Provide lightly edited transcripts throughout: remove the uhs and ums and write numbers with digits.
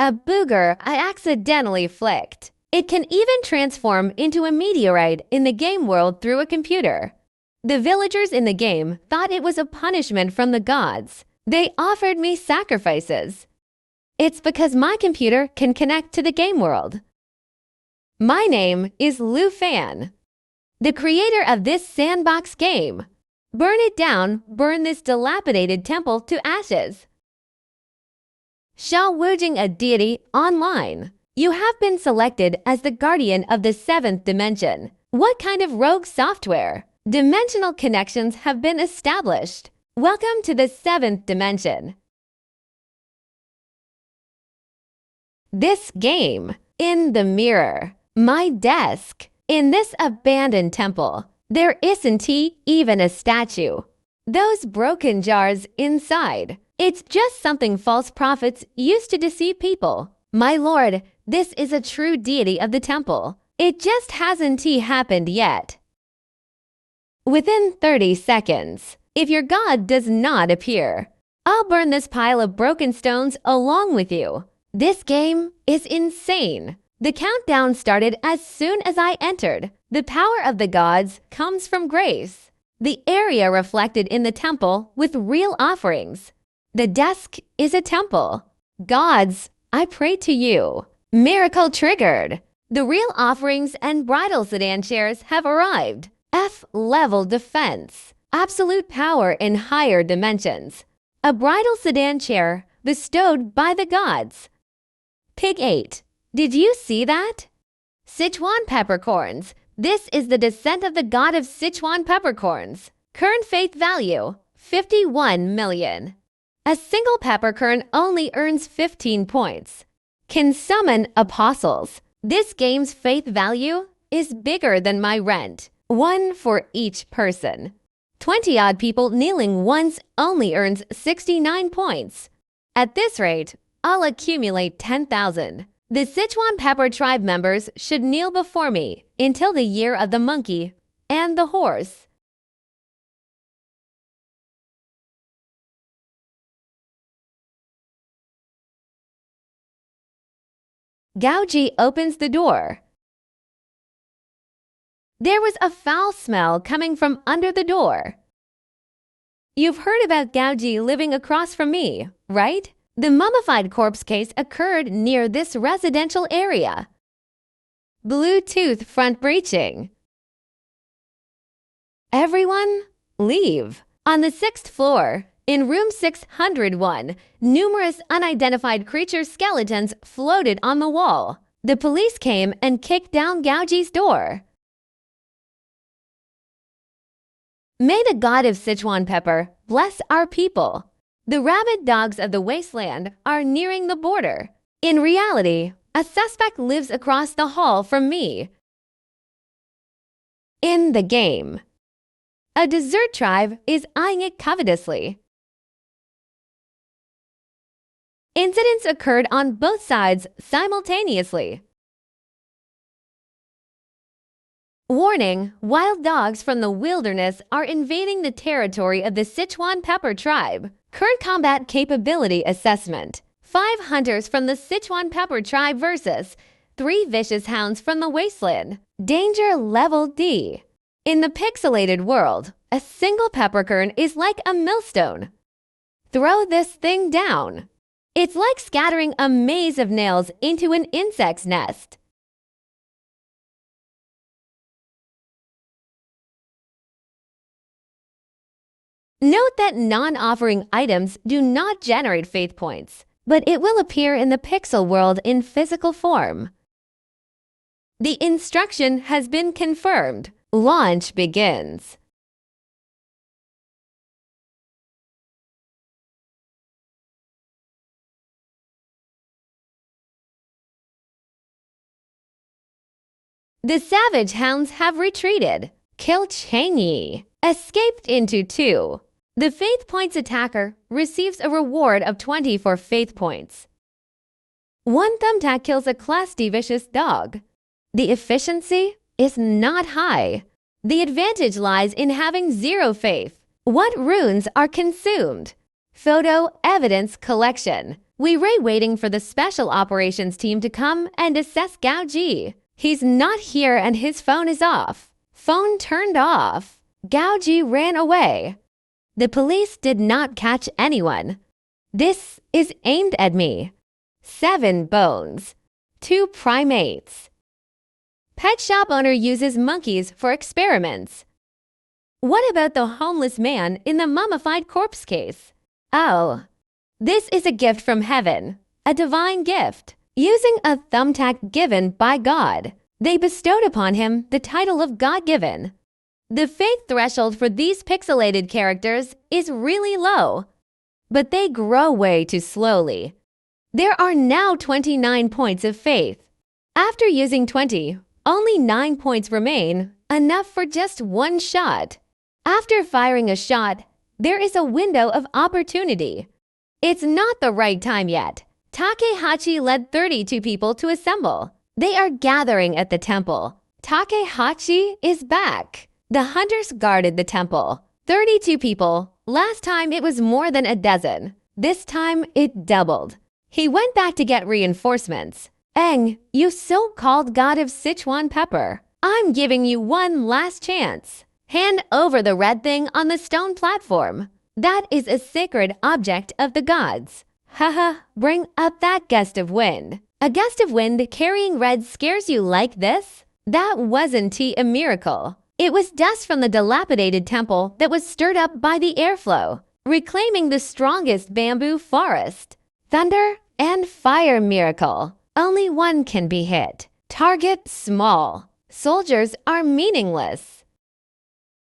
A booger I accidentally flicked. It can even transform into a meteorite in the game world through a computer. The villagers in the game thought it was a punishment from the gods. They offered me sacrifices. It's because my computer can connect to the game world. My name is Lu Fan, the creator of this sandbox game. Burn it down, burn this dilapidated temple to ashes. Xiao Wujing, a deity, online. You have been selected as the guardian of the 7th dimension. What kind of rogue software? Dimensional connections have been established. Welcome to the 7th dimension. This game. In the mirror. My desk. In this abandoned temple. There isn't even a statue. Those broken jars inside. It's just something false prophets used to deceive people. My lord, this is a true deity of the temple. It just hasn't happened yet. Within 30 seconds, if your god does not appear, I'll burn this pile of broken stones along with you. This game is insane. The countdown started as soon as I entered. The power of the gods comes from grace. The area reflected in the temple with real offerings. The desk is a temple. Gods, I pray to you. Miracle triggered. The real offerings and bridal sedan chairs have arrived. F-level defense. Absolute power in higher dimensions. A bridal sedan chair bestowed by the gods. Pig 8. Did you see that? Sichuan peppercorns. This is the descent of the god of Sichuan peppercorns. Current faith value, 51 million. A single peppercorn only earns 15 points. Can summon apostles. This game's faith value is bigger than my rent. 1 for each person. 20-odd people kneeling once only earns 69 points. At this rate, I'll accumulate 10,000. The Sichuan Pepper tribe members should kneel before me until the year of the monkey and the horse. Gaoji opens the door. There was a foul smell coming from under the door. You've heard about Gaoji living across from me, right? The mummified corpse case occurred near this residential area. Bluetooth front breaching. Everyone, leave. On the 6th floor, in room 601, numerous unidentified creature skeletons floated on the wall. The police came and kicked down Gaoji's door. May the god of Sichuan Pepper bless our people. The rabid dogs of the wasteland are nearing the border. In reality, a suspect lives across the hall from me. In the game, a desert tribe is eyeing it covetously. Incidents occurred on both sides simultaneously. Warning, wild dogs from the wilderness are invading the territory of the Sichuan Pepper tribe. Current combat capability assessment. 5 hunters from the Sichuan Pepper tribe versus 3 vicious hounds from the wasteland. Danger level D. In the pixelated world, a single peppercorn is like a millstone. Throw this thing down. It's like scattering a maze of nails into an insect's nest. Note that non-offering items do not generate faith points, but it will appear in the pixel world in physical form. The instruction has been confirmed. Launch begins. The savage hounds have retreated. Kill Changyi. Escaped into 2. The Faith Points attacker receives a reward of 20 for Faith Points. 1 thumbtack kills a Class D vicious dog. The efficiency is not high. The advantage lies in having 0 faith. What runes are consumed? Photo evidence collection. We're waiting for the special operations team to come and assess Gao Ji. He's not here and his phone is off. Phone turned off. Gao Ji ran away. The police did not catch anyone. This is aimed at me. 7 bones. 2 primates. Pet shop owner uses monkeys for experiments. What about the homeless man in the mummified corpse case? Oh, this is a gift from heaven, a divine gift. Using a thumbtack given by God, they bestowed upon him the title of God-given. The faith threshold for these pixelated characters is really low, but they grow way too slowly. There are now 29 points of faith. After using 20, only 9 points remain, enough for just 1 shot. After firing a shot, there is a window of opportunity. It's not the right time yet. Takehachi led 32 people to assemble. They are gathering at the temple. Takehachi is back. The hunters guarded the temple. 32 people. Last time it was more than a dozen. This time it doubled. He went back to get reinforcements. Eng, you so-called god of Sichuan pepper, I'm giving you one last chance. Hand over the red thing on the stone platform. That is a sacred object of the gods. Haha, bring up that gust of wind. A gust of wind carrying red scares you like this? That wasn't a miracle. It was dust from the dilapidated temple that was stirred up by the airflow, reclaiming the strongest bamboo forest. Thunder and fire miracle. Only one can be hit. Target small. Soldiers are meaningless.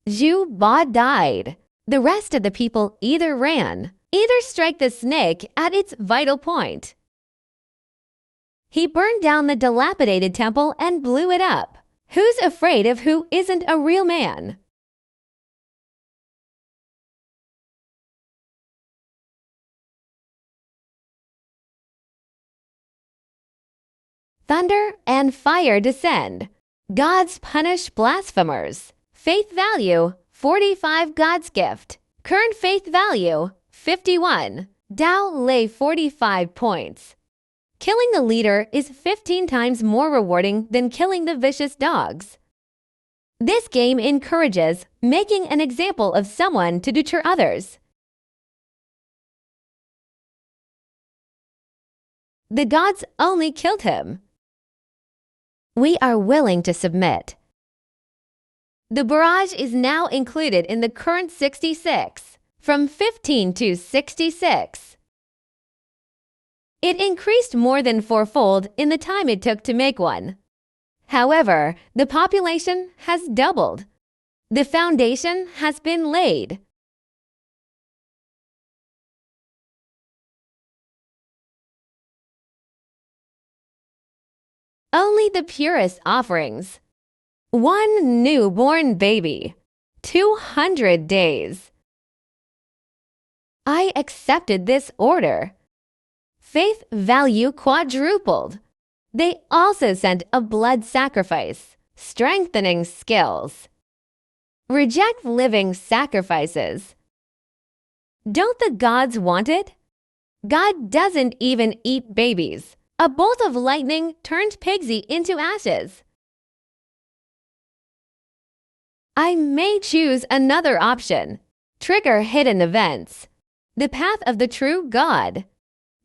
Zhu Ba died. The rest of the people either ran, either strike the snake at its vital point. He burned down the dilapidated temple and blew it up. Who's afraid of who isn't a real man? Thunder and fire descend. Gods punish blasphemers. Faith value, 45 God's gift. Current faith value, 51. Dao lay 45 points. Killing the leader is 15 times more rewarding than killing the vicious dogs. This game encourages making an example of someone to deter others. The gods only killed him. We are willing to submit. The barrage is now included in the current 66, from 15 to 66. It increased more than 4-fold in the time it took to make one. However, the population has doubled. The foundation has been laid. Only the purest offerings. 1 newborn baby. 200 days. I accepted this order. Faith value quadrupled. They also sent a blood sacrifice, strengthening skills. Reject living sacrifices. Don't the gods want it? God doesn't even eat babies. A bolt of lightning turned Pigsy into ashes. I may choose another option. Trigger hidden events. The path of the true God.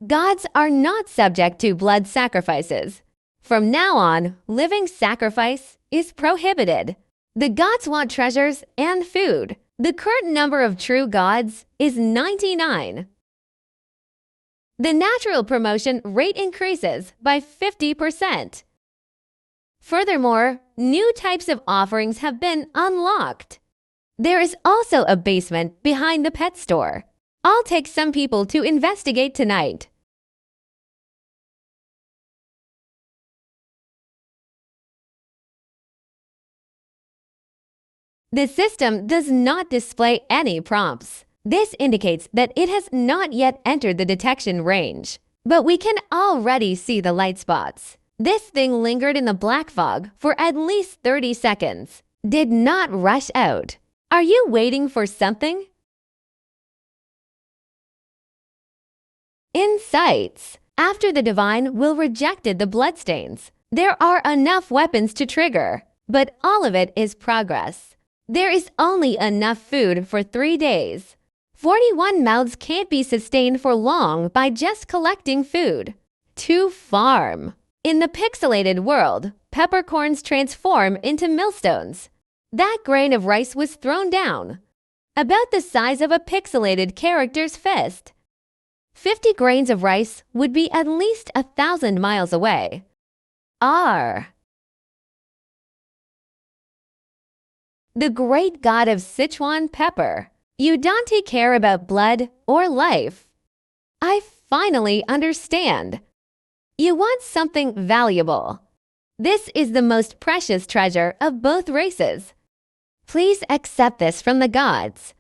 Gods are not subject to blood sacrifices. From now on, living sacrifice is prohibited. The gods want treasures and food. The current number of true gods is 99. The natural promotion rate increases by 50%. Furthermore, new types of offerings have been unlocked. There is also a basement behind the pet store. I'll take some people to investigate tonight. The system does not display any prompts. This indicates that it has not yet entered the detection range, but we can already see the light spots. This thing lingered in the black fog for at least 30 seconds. Did not rush out. Are you waiting for something? Insights. After the divine will rejected the bloodstains, there are enough weapons to trigger, but all of it is progress. There is only enough food for 3 days. 41 mouths can't be sustained for long by just collecting food. To farm. In the pixelated world, peppercorns transform into millstones. That grain of rice was thrown down, about the size of a pixelated character's fist. 50 grains of rice would be at least 1,000 miles away. R. The great god of Sichuan pepper. You don't care about blood or life. I finally understand. You want something valuable. This is the most precious treasure of both races. Please accept this from the gods.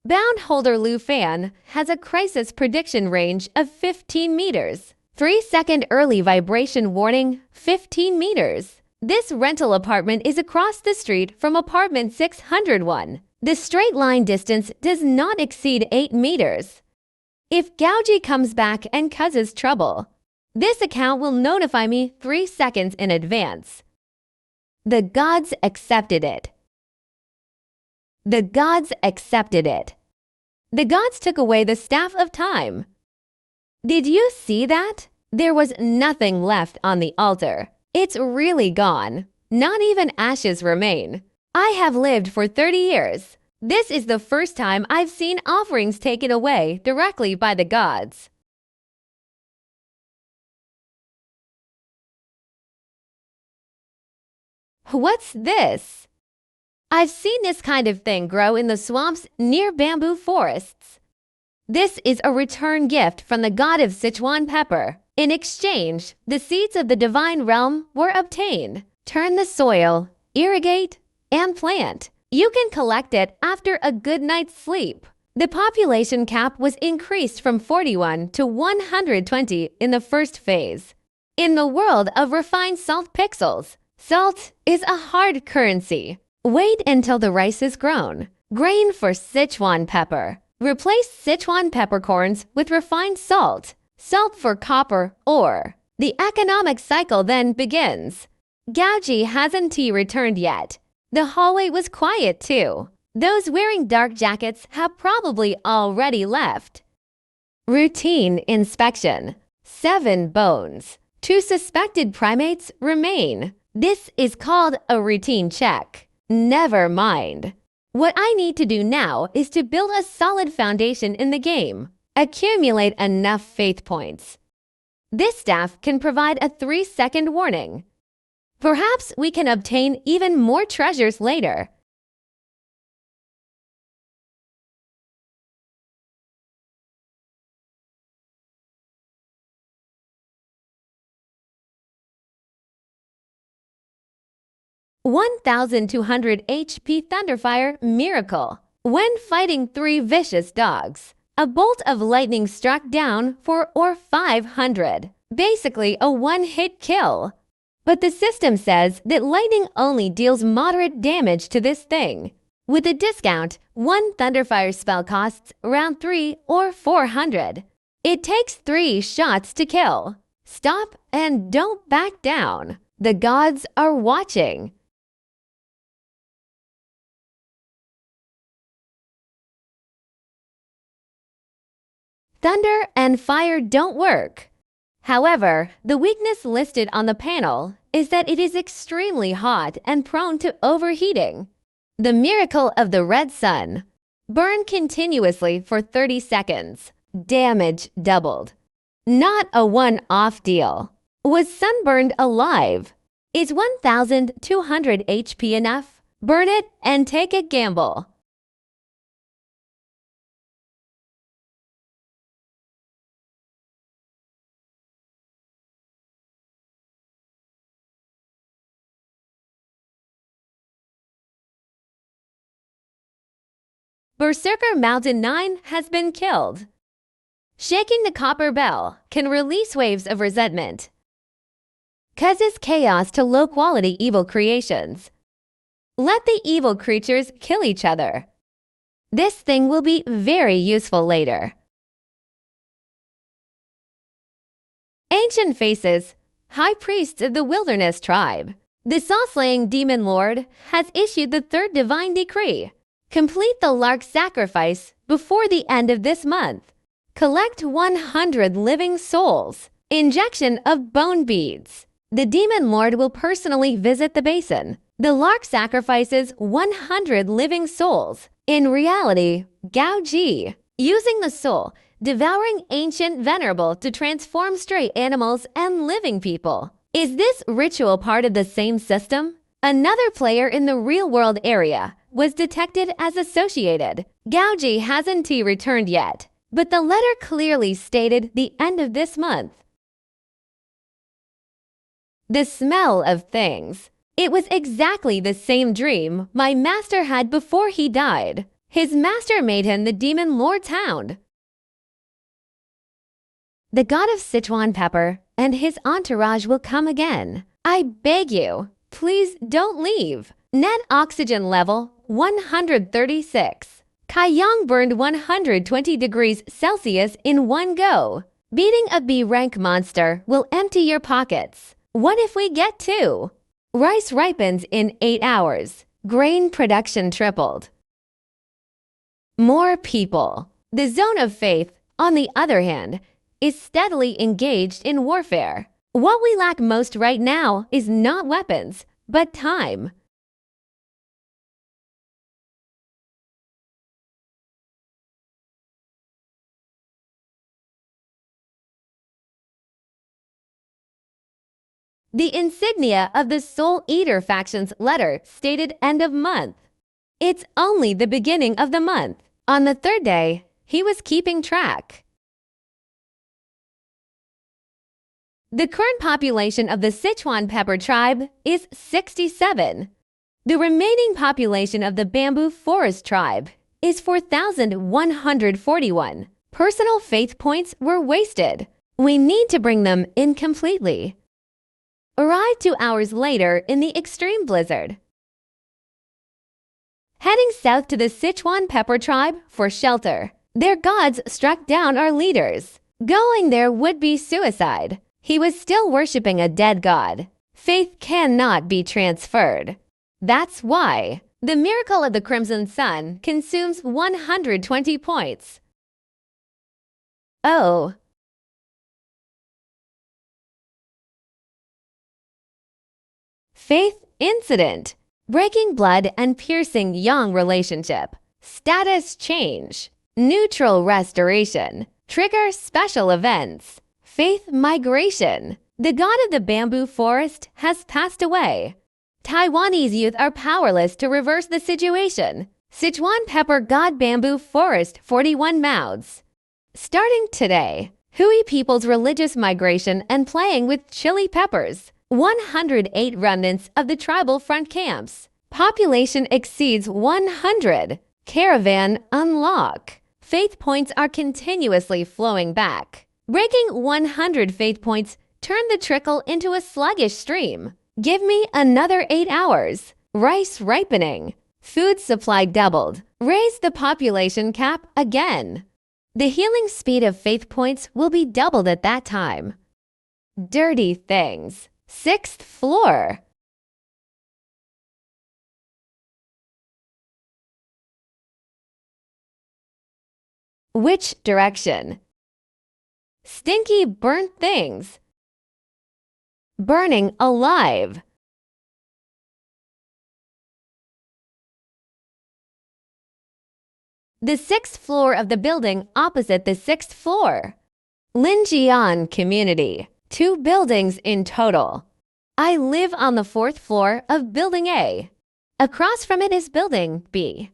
Boundholder Lu Fan has a crisis prediction range of 15 meters. 3-second early vibration warning, 15 meters. This rental apartment is across the street from apartment 601. The straight line distance does not exceed 8 meters. If Gaoji comes back and causes trouble, this account will notify me 3 seconds in advance. The gods accepted it. The gods accepted it. The gods took away the staff of time. Did you see that? There was nothing left on the altar. It's really gone. Not even ashes remain. I have lived for 30 years. This is the first time I've seen offerings taken away directly by the gods. What's this? I've seen this kind of thing grow in the swamps near bamboo forests. This is a return gift from the god of Sichuan pepper. In exchange, the seeds of the divine realm were obtained. Turn the soil, irrigate, and plant. You can collect it after a good night's sleep. The population cap was increased from 41 to 120 in the first phase. In the world of refined salt pixels, salt is a hard currency. Wait until the rice is grown. Grain for Sichuan pepper. Replace Sichuan peppercorns with refined salt. Salt for copper ore. The economic cycle then begins. Gaoji hasn't returned yet. The hallway was quiet too. Those wearing dark jackets have probably already left. Routine inspection. 7 bones. 2 suspected primates remain. This is called a routine check. Never mind. What I need to do now is to build a solid foundation in the game. Accumulate enough faith points. This staff can provide a 3-second warning. Perhaps we can obtain even more treasures later. (1,200 HP Thunderfire Miracle. When fighting 3 vicious dogs, a bolt of lightning struck down for or 500. Basically a one-hit kill. But the system says that lightning only deals moderate damage to this thing. With a discount, 1 Thunderfire spell costs around 3 or 400. It takes 3 shots to kill. Stop and don't back down. The gods are watching. Thunder and fire don't work. However, the weakness listed on the panel is that it is extremely hot and prone to overheating. The miracle of the red sun. Burn continuously for 30 seconds. Damage doubled. Not a one-off deal. Was sunburned alive. Is 1,200 HP enough? Burn it and take a gamble. Berserker Mountain 9 has been killed. Shaking the copper bell can release waves of resentment. Causes chaos to low-quality evil creations. Let the evil creatures kill each other. This thing will be very useful later. Ancient Faces, High Priests of the Wilderness Tribe. The saw-slaying demon lord has issued the third divine decree. Complete the lark sacrifice before the end of this month. Collect 100 living souls. Injection of bone beads. The demon lord will personally visit the basin. The lark sacrifices 100 living souls. In reality, Gao Ji, using the soul, devouring ancient venerable to transform stray animals and living people. Is this ritual part of the same system? Another player in the real-world area was detected as associated. Gao Ji hasn't returned yet, but the letter clearly stated the end of this month. The smell of things. It was exactly the same dream my master had before he died. His master made him the demon lord's hound. The god of Sichuan pepper and his entourage will come again. I beg you, please don't leave. Net oxygen level 136. Kaiyang burned 120 degrees Celsius in one go. Beating a B rank monster will empty your pockets. What if we get 2? Rice ripens in 8 hours. Grain production tripled. More people. The zone of faith, on the other hand, is steadily engaged in warfare. What we lack most right now is not weapons, but time. The insignia of the Soul Eater faction's letter stated end of month. It's only the beginning of the month. On the third day, he was keeping track. The current population of the Sichuan pepper tribe is 67. The remaining population of the bamboo forest tribe is 4,141. Personal faith points were wasted. We need to bring them in completely. Arrived 2 hours later in the extreme blizzard. Heading south to the Sichuan pepper tribe for shelter. Their gods struck down our leaders. Going there would be suicide. He was still worshipping a dead god. Faith cannot be transferred. That's why the miracle of the Crimson Sun consumes 120 points. Oh. Faith incident. Breaking blood and piercing yang relationship. Status change. Neutral restoration. Trigger special events. Faith migration. The god of the bamboo forest has passed away. Taiwanese youth are powerless to reverse the situation. Sichuan pepper god bamboo forest 41 mouths. Starting today, Hui people's religious migration and playing with chili peppers. 108 remnants of the tribal front camps. Population exceeds 100. Caravan unlock. Faith points are continuously flowing back. Breaking 100 faith points turned the trickle into a sluggish stream. Give me another 8 hours. Rice ripening. Food supply doubled. Raise the population cap again. The healing speed of faith points will be doubled at that time. Dirty things. 6th floor. Which direction? Stinky burnt things. Burning alive. The 6th floor of the building opposite the 6th floor. Linjian Community. 2 buildings in total. I live on the 4th floor of Building A. Across from it is Building B.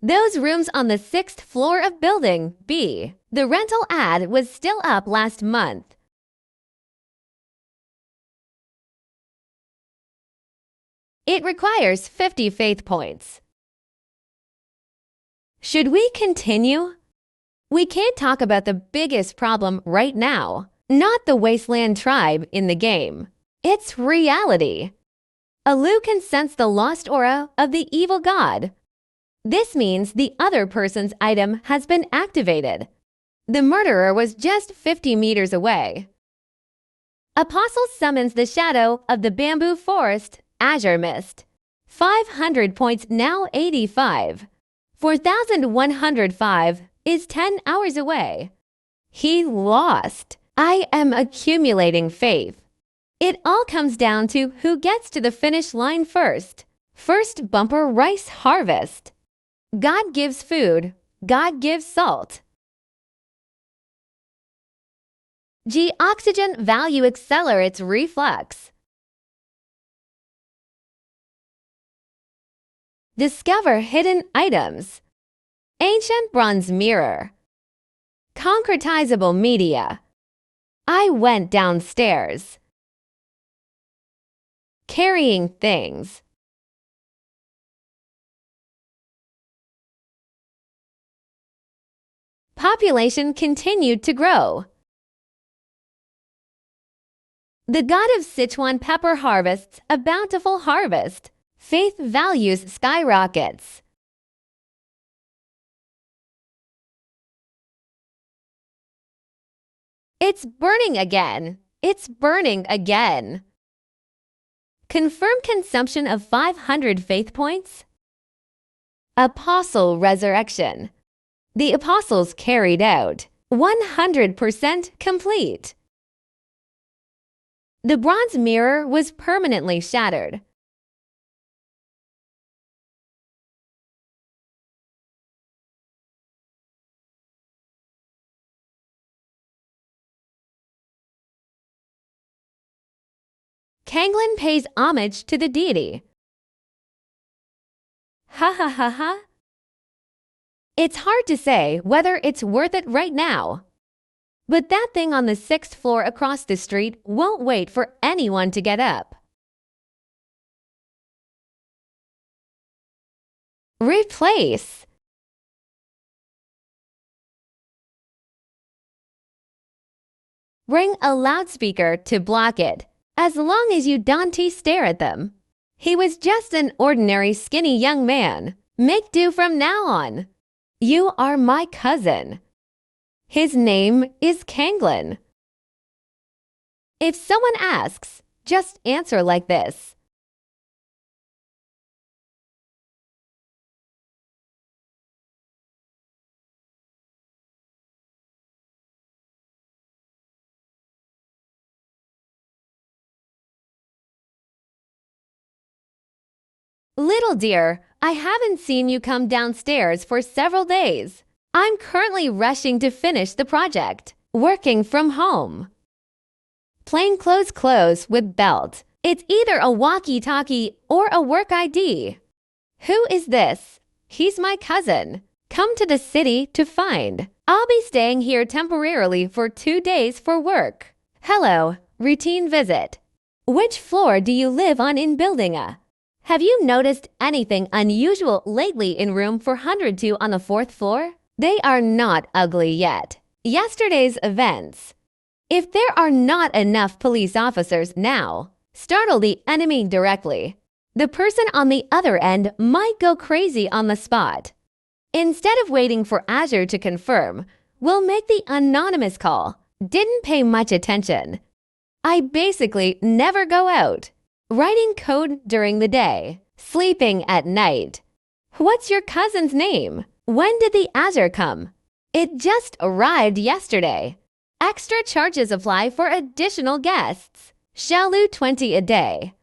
Those rooms on the 6th floor of Building B. The rental ad was still up last month. It requires 50 faith points. Should we continue? We can't talk about the biggest problem right now, not the wasteland tribe in the game. It's reality. Alu can sense the lost aura of the evil god. This means the other person's item has been activated. The murderer was just 50 meters away. Apostle summons the shadow of the bamboo forest, Azure Mist. 500 points, now 85. 4,105 is 10 hours away. He lost. I am accumulating faith. It all comes down to who gets to the finish line first. First bumper rice harvest. God gives food. God gives salt. G. Oxygen value accelerates reflux. Discover hidden items. Ancient bronze mirror. Concretizable media. I went downstairs. Carrying things. Population continued to grow. The god of Sichuan pepper harvests a bountiful harvest. Faith values skyrockets. It's burning again. It's burning again. Confirm consumption of 500 faith points. Apostle resurrection. The apostles carried out. 100% complete. The bronze mirror was permanently shattered. Kanglin pays homage to the deity. Ha ha ha ha. It's hard to say whether it's worth it right now. But that thing on the 6th floor across the street won't wait for anyone to get up. Replace. Bring a loudspeaker to block it, as long as you don't stare at them. He was just an ordinary skinny young man. Make do from now on. You are my cousin. His name is Kanglin. If someone asks, just answer like this. Little dear, I haven't seen you come downstairs for several days. I'm currently rushing to finish the project, working from home. Plainclothes clothes with belt. It's either a walkie-talkie or a work ID. Who is this? He's my cousin. Come to the city to find. I'll be staying here temporarily for 2 days for work. Hello, routine visit. Which floor do you live on in building A? Have you noticed anything unusual lately in room 402 on the 4th floor? They are not ugly yet. Yesterday's events. If there are not enough police officers now, startle the enemy directly. The person on the other end might go crazy on the spot. Instead of waiting for Azure to confirm, we'll make the anonymous call. Didn't pay much attention. I basically never go out. Writing code during the day. Sleeping at night. What's your cousin's name? When did the Azure come? It just arrived yesterday. Extra charges apply for additional guests. Shalu 20 a day.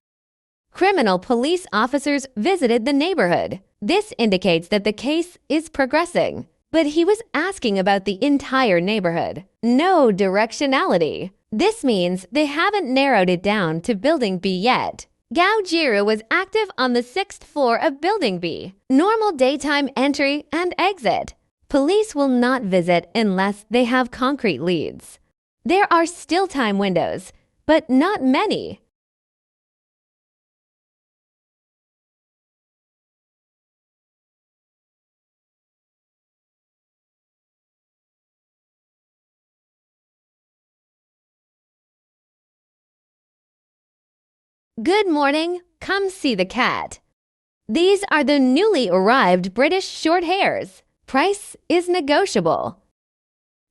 Criminal police officers visited the neighborhood. This indicates that the case is progressing. But he was asking about the entire neighborhood. No directionality. This means they haven't narrowed it down to Building B yet. Gao Jiru was active on the 6th floor of Building B. Normal daytime entry and exit. Police will not visit unless they have concrete leads. There are still time windows, but not many. Good morning. Come see the cat. These are the newly arrived British short hairs. Price is negotiable.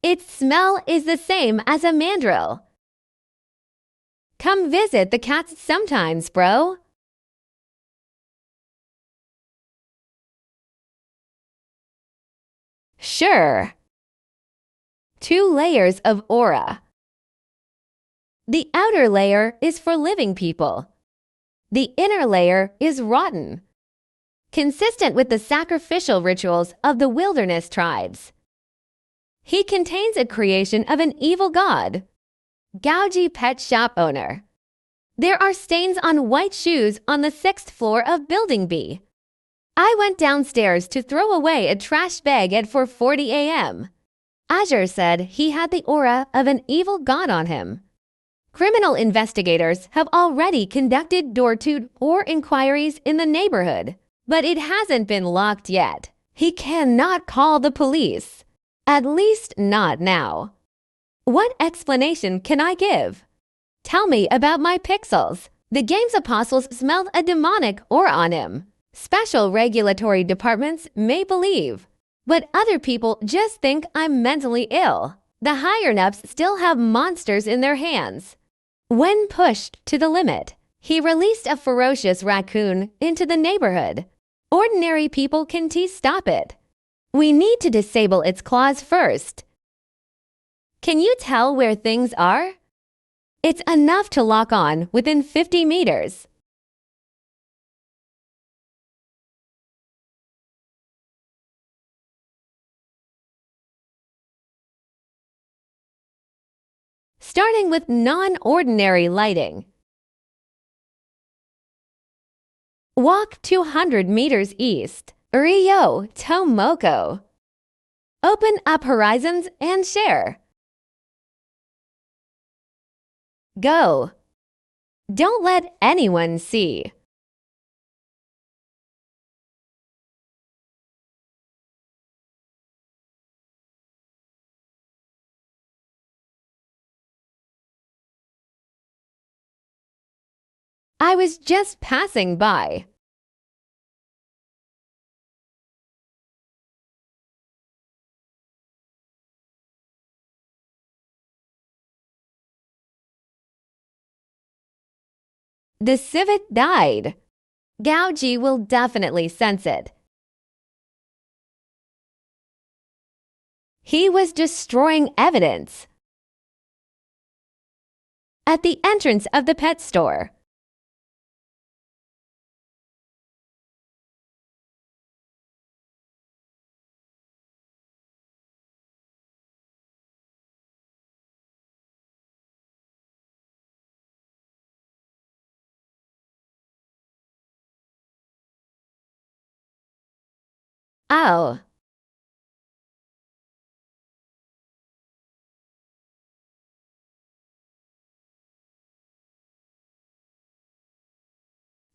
Its smell is the same as a mandrill. Come visit the cats sometimes, bro. Sure. 2 layers of aura. The outer layer is for living people. The inner layer is rotten, consistent with the sacrificial rituals of the wilderness tribes. He contains a creation of an evil god. Gougy pet shop owner. There are stains on white shoes on the 6th floor of Building B. I went downstairs to throw away a trash bag at 4:40 a.m. Azure said he had the aura of an evil god on him. Criminal investigators have already conducted door-to-door inquiries in the neighborhood, but it hasn't been locked yet. He cannot call the police. At least not now. What explanation can I give? Tell me about my pixels. The game's apostles smelled a demonic aura on him. Special regulatory departments may believe, but other people just think I'm mentally ill. The higher-ups still have monsters in their hands. When pushed to the limit, he released a ferocious raccoon into the neighborhood. Ordinary people can stop it. We need to disable its claws first. Can you tell where things are? It's enough to lock on within 50 meters. Starting with non-ordinary lighting. Walk 200 meters east, Rio Tomoko. Open up horizons and share. Go. Don't let anyone see. I was just passing by. The civet died. Gougy will definitely sense it. He was destroying evidence. At the entrance of the pet store. Oh.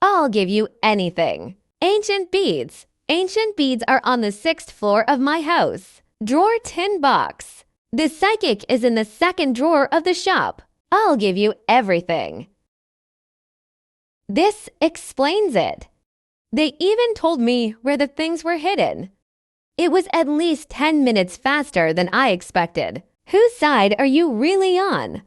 I'll give you anything. Ancient beads. Ancient beads are on the 6th floor of my house. Drawer tin box. The psychic is in the 2nd drawer of the shop. I'll give you everything. This explains it. They even told me where the things were hidden. It was at least 10 minutes faster than I expected. Whose side are you really on?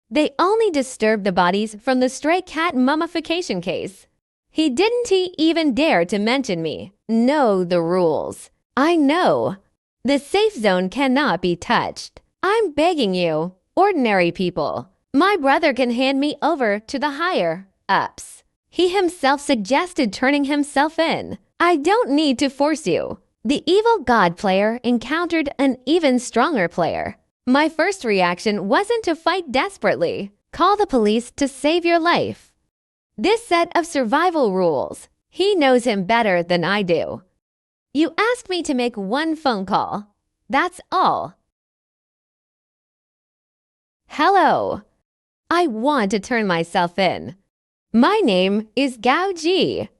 They only disturbed the bodies from the stray cat mummification case. He didn't even dare to mention me. Know the rules. I know. The safe zone cannot be touched. I'm begging you, ordinary people. My brother can hand me over to the higher-ups. He himself suggested turning himself in. I don't need to force you. The evil god player encountered an even stronger player. My first reaction wasn't to fight desperately. Call the police to save your life. This set of survival rules. He knows him better than I do. You asked me to make one phone call. That's all. Hello. I want to turn myself in. My name is Gao Ji.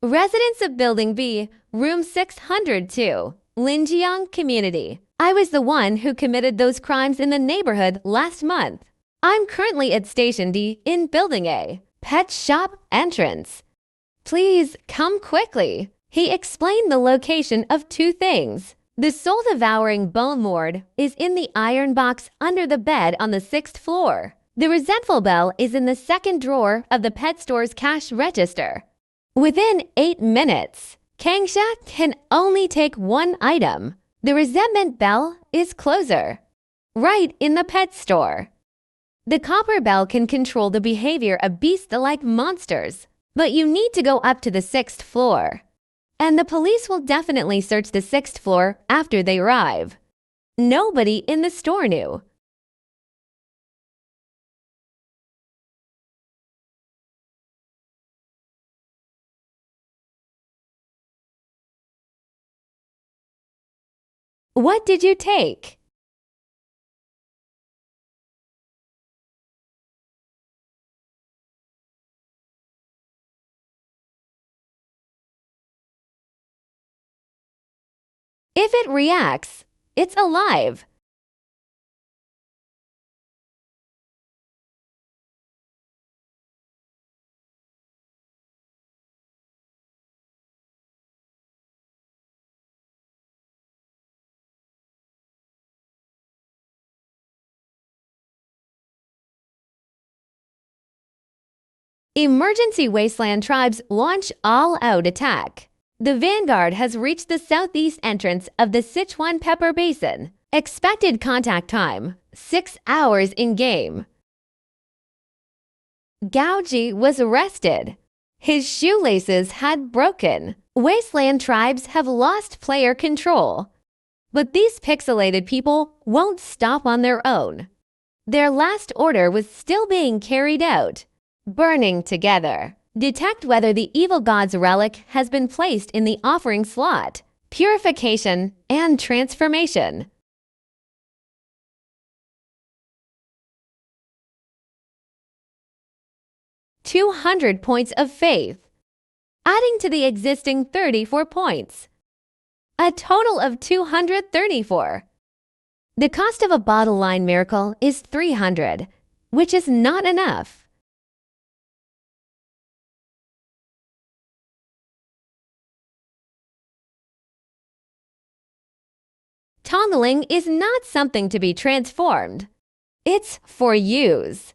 Residents of Building B, Room 602, Linjiang Community. I was the one who committed those crimes in the neighborhood last month. I'm currently at Station D in Building A, Pet Shop Entrance. Please come quickly. He explained the location of two things. The soul-devouring bone ward is in the iron box under the bed on the 6th floor. The resentful bell is in the second drawer of the pet store's cash register. Within 8 minutes, Kangsha can only take one item. The resentment bell is closer, right in the pet store. The copper bell can control the behavior of beast-like monsters, but you need to go up to the 6th floor. And the police will definitely search the 6th floor after they arrive. Nobody in the store knew. What did you take? If it reacts, it's alive. Emergency Wasteland Tribes launch all-out attack. The Vanguard has reached the southeast entrance of the Sichuan Pepper Basin. Expected contact time, 6 hours in-game. Gaoji was arrested. His shoelaces had broken. Wasteland Tribes have lost player control. But these pixelated people won't stop on their own. Their last order was still being carried out. Burning together. Detect whether the evil god's relic has been placed in the offering slot. Purification and transformation. $200 points of faith, adding to the existing 34 points. A total of 234. The cost of a bottle line miracle is 300, which is not enough. Tunneling is not something to be transformed. It's for use.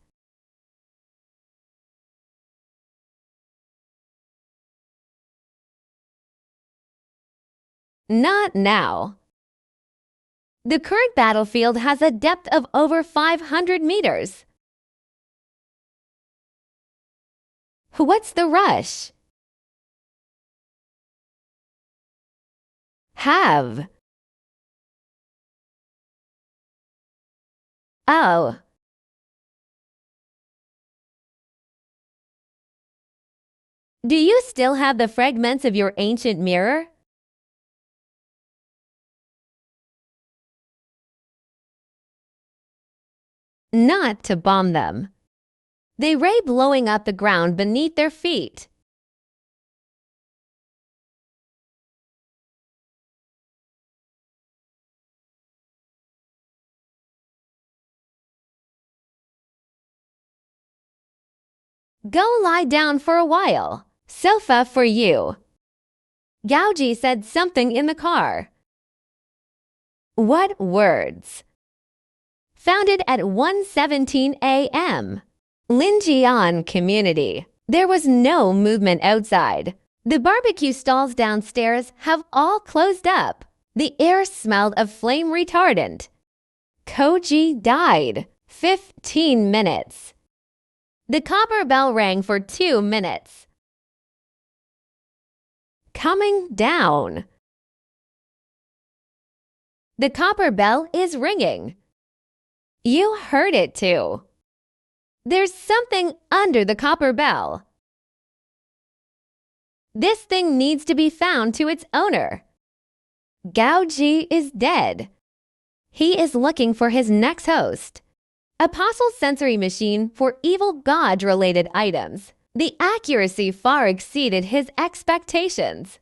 Not now. The current battlefield has a depth of over 500 meters. What's the rush? Have. Oh. Do you still have the fragments of your ancient mirror? Not to bomb them. They ray blowing up the ground beneath their feet. Go lie down for a while. Sofa for you. Gaoji said something in the car. What words? Founded at 1:17 a.m. Linjian Community. There was no movement outside. The barbecue stalls downstairs have all closed up. The air smelled of flame retardant. Koji died. 15 minutes. The copper bell rang for 2 minutes. Coming down. The copper bell is ringing. You heard it too. There's something under the copper bell. This thing needs to be found to its owner. Gaoji is dead. He is looking for his next host. Apostle sensory machine for evil god-related items. The accuracy far exceeded his expectations.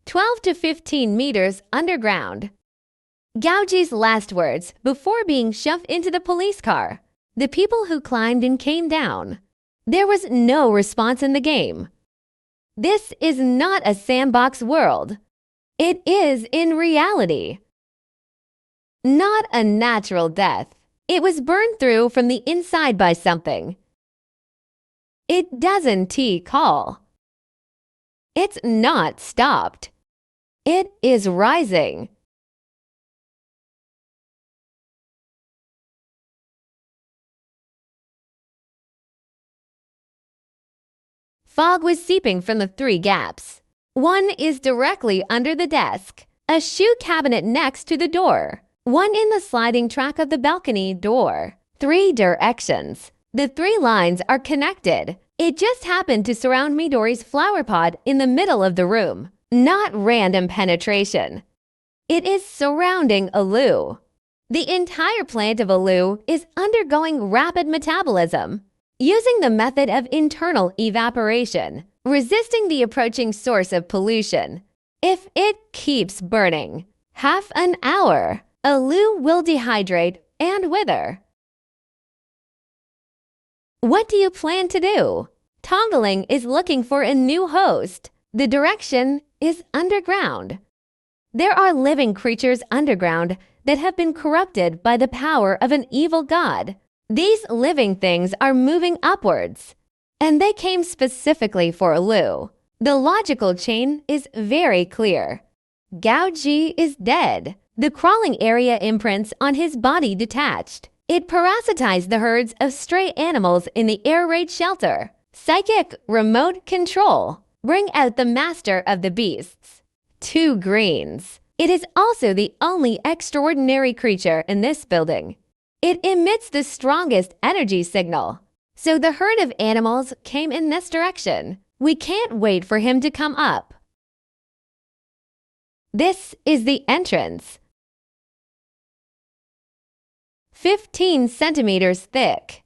12 to 15 meters underground. Gaoji's last words before being shoved into the police car. The people who climbed and came down. There was no response in the game. This is not a sandbox world. It is in reality. Not a natural death. It was burned through from the inside by something. It doesn't call. It's not stopped. It is rising. Fog was seeping from the 3 gaps. One is directly under the desk, a shoe cabinet next to the door, one in the sliding track of the balcony door. 3 directions. The 3 lines are connected. It just happened to surround Midori's flower pot in the middle of the room, not random penetration. It is surrounding Alu. The entire plant of Alu is undergoing rapid metabolism, using the method of internal evaporation, resisting the approaching source of pollution. If it keeps burning half an hour, Alu will dehydrate and wither. What do you plan to do? Tongling is looking for a new host. The direction is underground. There are living creatures underground that have been corrupted by the power of an evil god. These living things are moving upwards, and they came specifically for Alu. The logical chain is very clear. Gao Ji is dead. The crawling area imprints on his body detached. It parasitized the herds of stray animals in the air raid shelter. Psychic remote control. Bring out the master of the beasts. 2 greens. It is also the only extraordinary creature in this building. It emits the strongest energy signal. So the herd of animals came in this direction. We can't wait for him to come up. This is the entrance. 15 centimeters thick.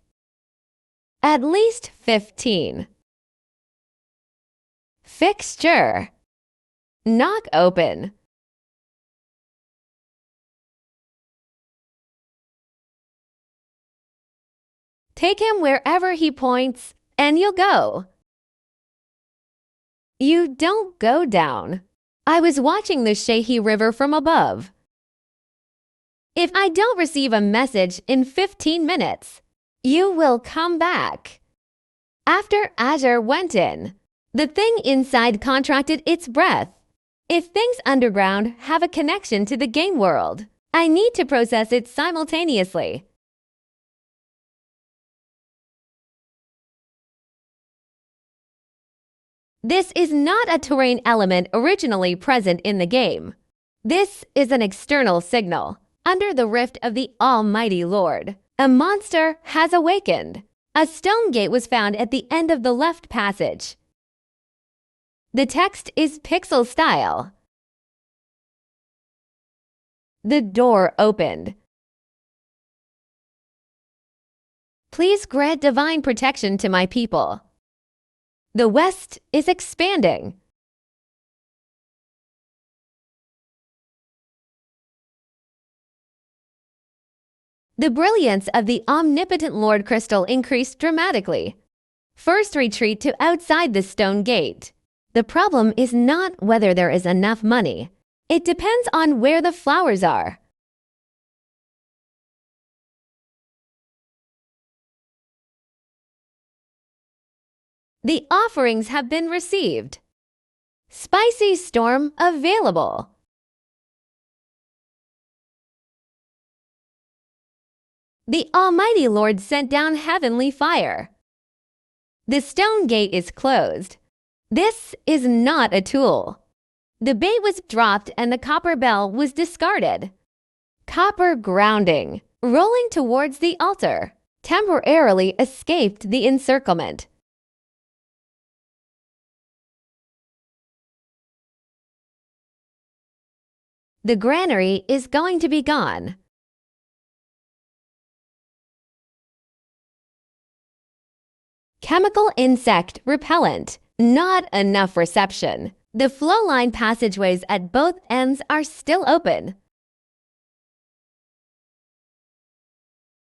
At least 15. Fixture. Knock open. Take him wherever he points, and you'll go. You don't go down. I was watching the Shehi River from above. If I don't receive a message in 15 minutes, you will come back. After Azure went in, the thing inside contracted its breath. If things underground have a connection to the game world, I need to process it simultaneously. This is not a terrain element originally present in the game. This is an external signal. Under the rift of the Almighty Lord, a monster has awakened. A stone gate was found at the end of the left passage. The text is pixel style. The door opened. Please grant divine protection to my people. The West is expanding. The brilliance of the omnipotent Lord Crystal increased dramatically. First retreat to outside the stone gate. The problem is not whether there is enough money. It depends on where the flowers are. The offerings have been received. Spicy storm available. The Almighty Lord sent down heavenly fire. The stone gate is closed. This is not a tool. The bait was dropped and the copper bell was discarded. Copper grounding, rolling towards the altar, temporarily escaped the encirclement. The granary is going to be gone. Chemical insect repellent. Not enough reception. The flow line passageways at both ends are still open.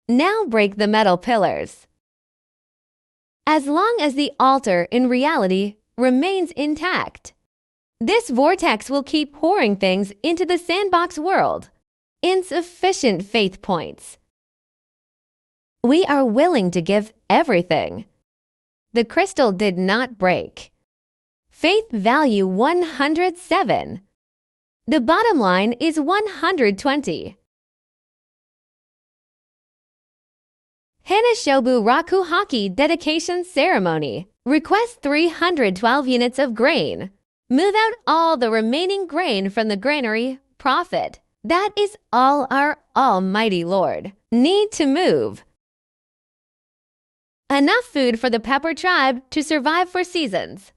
Now break the metal pillars. As long as the altar in reality remains intact, this vortex will keep pouring things into the sandbox world. Insufficient faith points. We are willing to give everything. The crystal did not break. Faith value 107. The bottom line is 120. Hanashobu Raku Haki Dedication Ceremony. Request 312 units of grain. Move out all the remaining grain from the granary. Profit. That is all our Almighty Lord need to move. Enough food for the Pepper tribe to survive for seasons.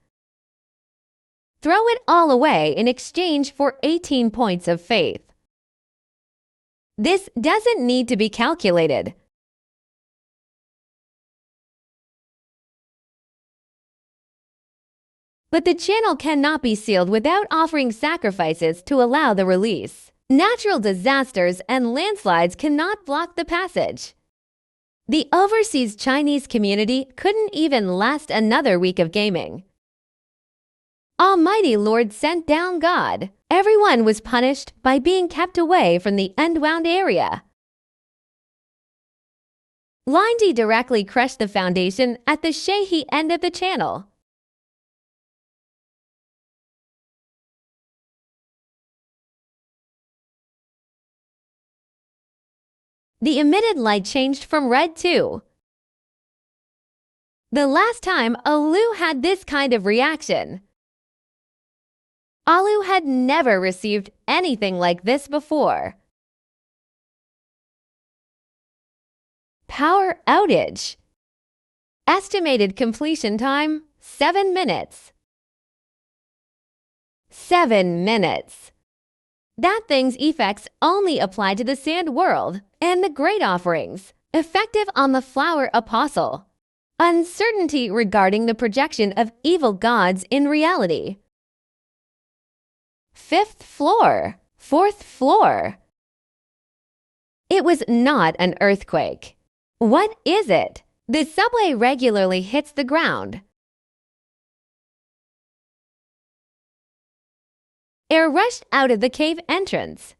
Throw it all away in exchange for 18 points of faith. This doesn't need to be calculated. But the channel cannot be sealed without offering sacrifices to allow the release. Natural disasters and landslides cannot block the passage. The overseas Chinese community couldn't even last another week of gaming. Almighty Lord sent down God. Everyone was punished by being kept away from the end-wound area. Line D directly crushed the foundation at the Shehi end of the channel. The emitted light changed from red to. The last time Alu had this kind of reaction. Alu had never received anything like this before. Power outage. Estimated completion time, 7 minutes. 7 minutes. That thing's effects only apply to the sand world and the great offerings, effective on the flower apostle. Uncertainty regarding the projection of evil gods in reality. 5th floor, 4th floor. It was not an earthquake. What is it? The subway regularly hits the ground. Air rushed out of the cave entrance.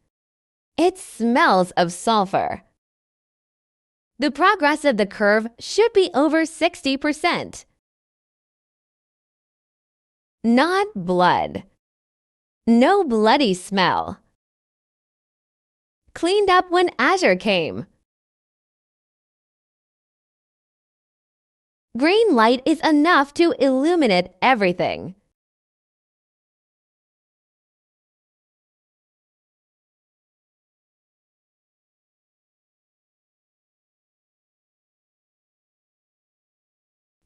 It smells of sulfur. The progress of the curve should be over 60%. Not blood. No bloody smell. Cleaned up when Azure came. Green light is enough to illuminate everything.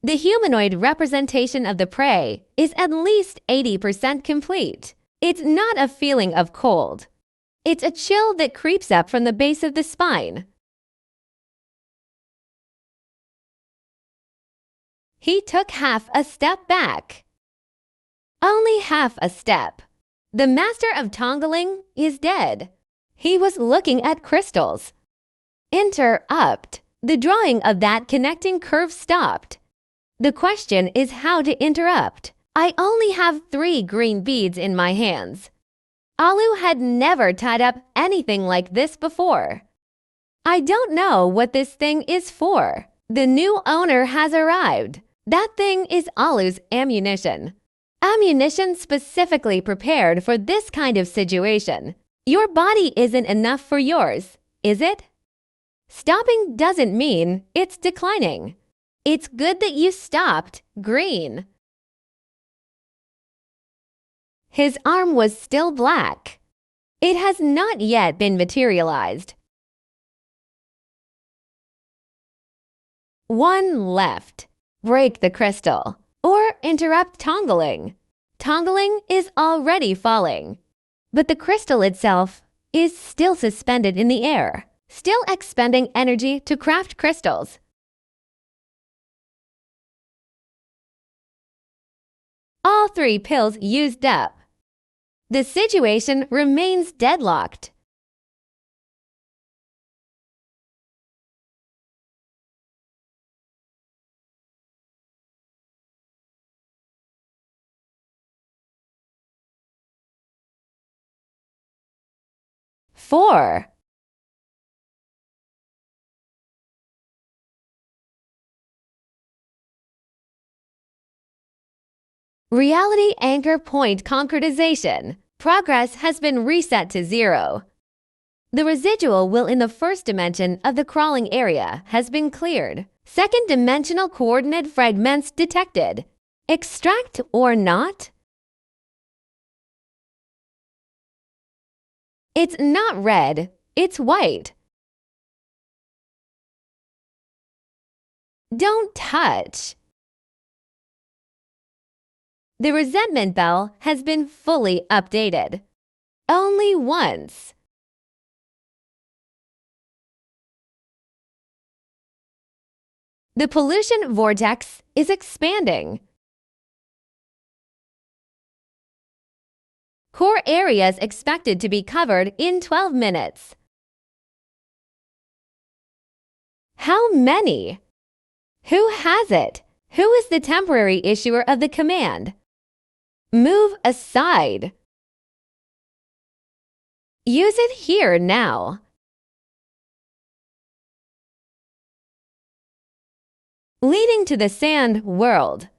The humanoid representation of the prey is at least 80% complete. It's not a feeling of cold. It's a chill that creeps up from the base of the spine. He took half a step back. Only half a step. The master of Tongling is dead. He was looking at crystals. Interrupt. The drawing of that connecting curve stopped. The question is how to interrupt. I only have 3 green beads in my hands. Alu had never tied up anything like this before. I don't know what this thing is for. The new owner has arrived. That thing is Alu's ammunition. Ammunition specifically prepared for this kind of situation. Your body isn't enough for yours, is it? Stopping doesn't mean it's declining. It's good that you stopped, green. His arm was still black. It has not yet been materialized. 1 left. Break the crystal or interrupt tongling. Tongling is already falling, but the crystal itself is still suspended in the air, still expending energy to craft crystals. All 3 pills used up. The situation remains deadlocked. 4. Reality anchor point concretization. Progress has been reset to 0. The residual will in the first dimension of the crawling area has been cleared. Second dimensional coordinate fragments detected. Extract or not? It's not red, it's white. Don't touch. The resentment bell has been fully updated. Only once. The pollution vortex is expanding. Core areas expected to be covered in 12 minutes. How many? Who has it? Who is the temporary issuer of the command? Move aside. Use it here now. Leading to the sand world.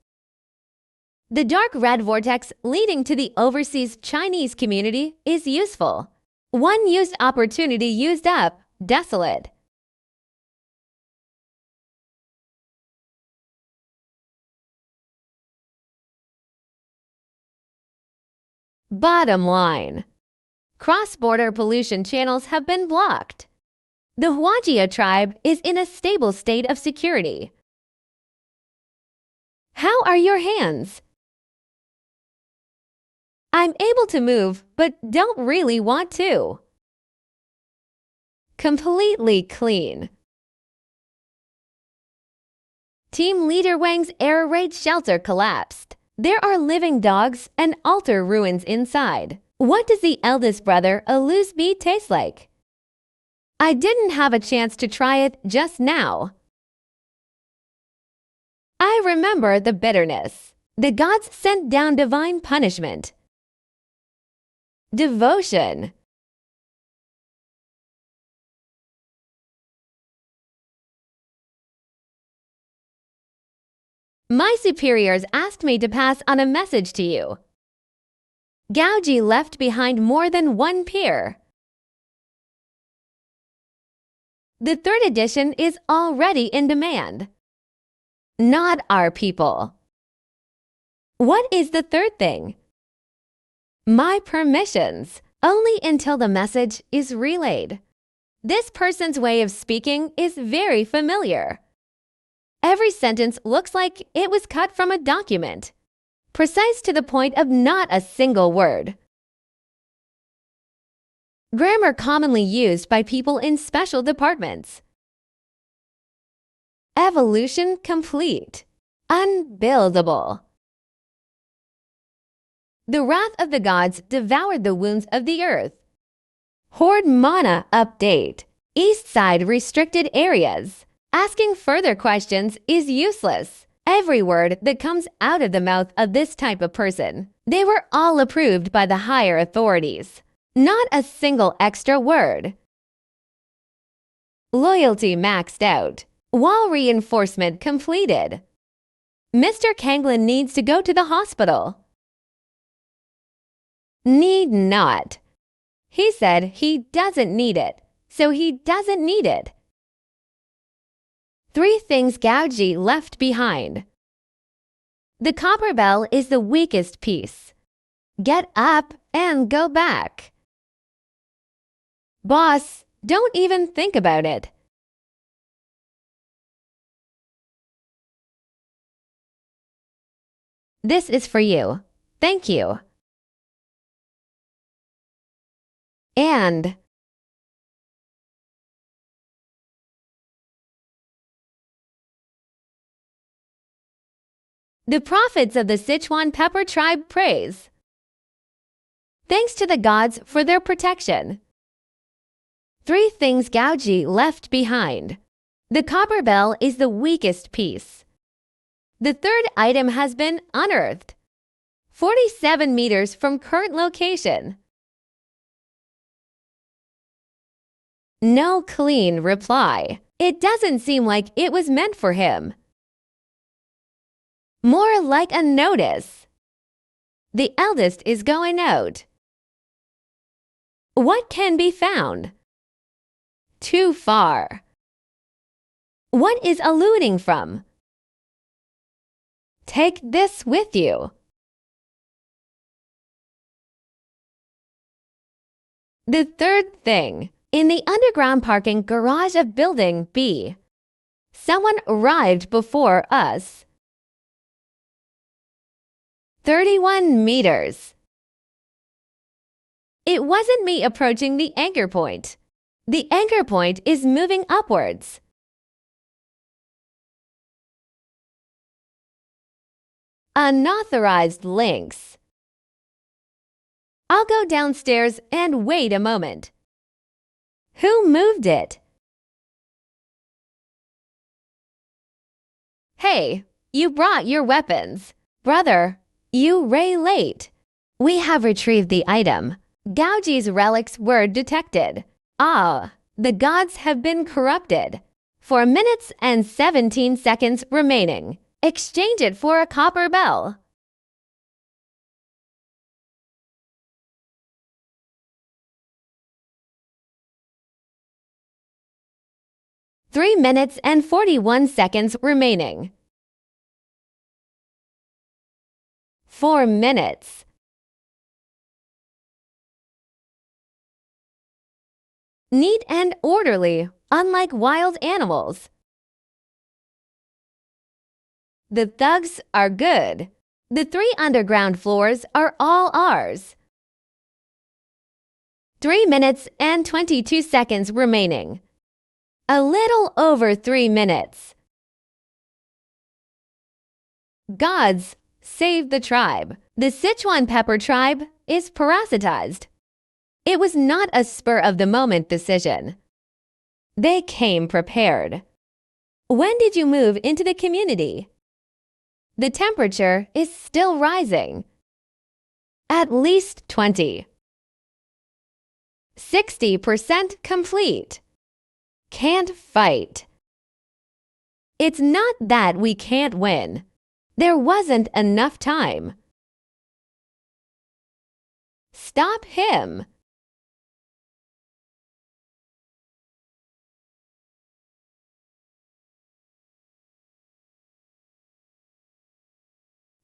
The dark red vortex leading to the overseas Chinese community is useful. One used opportunity used up, desolate. Bottom line. Cross-border pollution channels have been blocked. The Huajia tribe is in a stable state of security. How are your hands? I'm able to move, but don't really want to. Completely clean. Team Leader Wang's air raid shelter collapsed. There are living dogs and altar ruins inside. What does the eldest brother Alusbi taste like? I didn't have a chance to try it just now. I remember the bitterness. The gods sent down divine punishment. Devotion. My superiors asked me to pass on a message to you. Gaoji left behind more than one peer. The third edition is already in demand. Not our people. What is the third thing? My permissions, only until the message is relayed. This person's way of speaking is very familiar. Every sentence looks like it was cut from a document. Precise to the point of not a single word. Grammar commonly used by people in special departments. Evolution complete. Unbuildable. The wrath of the gods devoured the wounds of the earth. Horde mana update. East side restricted areas. Asking further questions is useless. Every word that comes out of the mouth of this type of person, they were all approved by the higher authorities. Not a single extra word. Loyalty maxed out. Wall reinforcement completed. Mr. Kanglin needs to go to the hospital. Need not. He said he doesn't need it, so he doesn't need it. 3 things Gaoji left behind. The copper bell is the weakest piece. Get up and go back. Boss, don't even think about it. This is for you. Thank you. And the prophets of the Sichuan Pepper tribe praise. Thanks to the gods for their protection. 3 things Gaoji left behind. The copper bell is the weakest piece. The third item has been unearthed. 47 meters from current location. No clean reply. It doesn't seem like it was meant for him. More like a notice. The eldest is going out. What can be found? Too far. What is alluding from? Take this with you. The third thing. In the underground parking garage of Building B. Someone arrived before us. 31 meters. It wasn't me approaching the anchor point. The anchor point is moving upwards. Unauthorized links. I'll go downstairs and wait a moment. Who moved it? Hey, you brought your weapons. Brother, you ray late. We have retrieved the item. Gauji's relics were detected. Ah, the gods have been corrupted. 4 minutes and 17 seconds remaining. Exchange it for a copper bell. Three minutes and 41 seconds remaining. 4 minutes. Neat and orderly, unlike wild animals. The thugs are good. The 3 underground floors are all ours. 3 minutes and 22 seconds remaining. A little over 3 minutes. Gods, save the tribe. The Sichuan pepper tribe is parasitized. It was not a spur-of-the-moment decision. They came prepared. When did you move into the community? The temperature is still rising. At least 20. 60% complete. Can't fight. It's not that we can't win. There wasn't enough time. Stop him.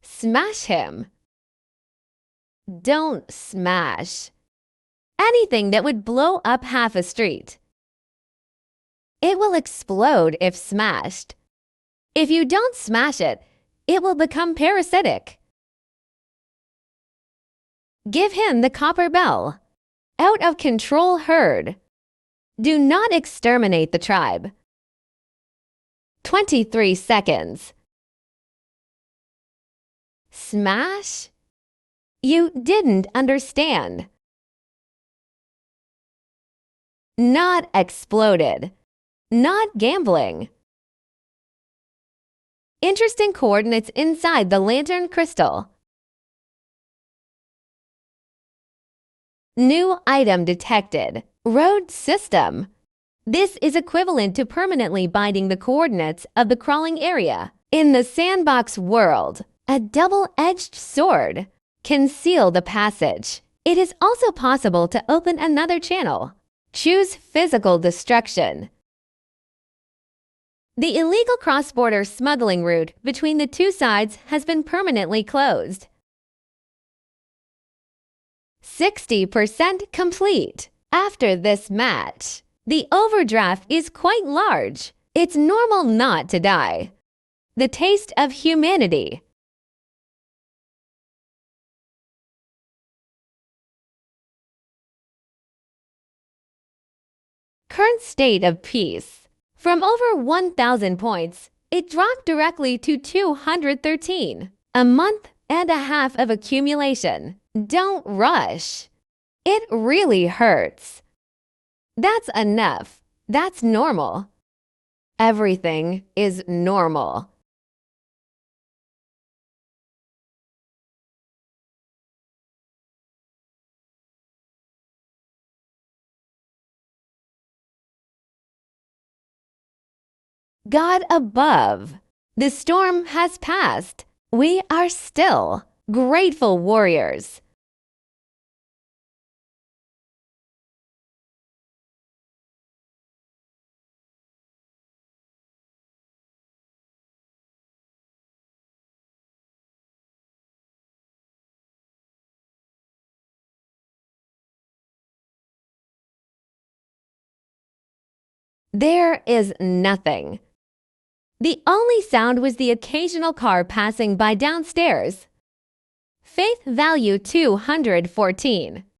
Smash him. Don't smash. Anything that would blow up half a street. It will explode if smashed. If you don't smash it, it will become parasitic. Give him the copper bell. Out of control herd. Do not exterminate the tribe. 23 seconds. Smash? You didn't understand. Not exploded. Not gambling. Interesting coordinates inside the lantern crystal. New item detected. Road system. This is equivalent to permanently binding the coordinates of the crawling area. In the sandbox world, a double-edged sword can seal the passage. It is also possible to open another channel. Choose physical destruction. The illegal cross-border smuggling route between the two sides has been permanently closed. 60% complete. After this match, the overdraft is quite large. It's normal not to die. The taste of humanity. Current state of peace. From over 1,000 points, it dropped directly to 213. A month and a half of accumulation. Don't rush. It really hurts. That's enough. That's normal. Everything is normal. God above. The storm has passed. We are still grateful warriors. There is nothing. The only sound was the occasional car passing by downstairs. Faith value 214.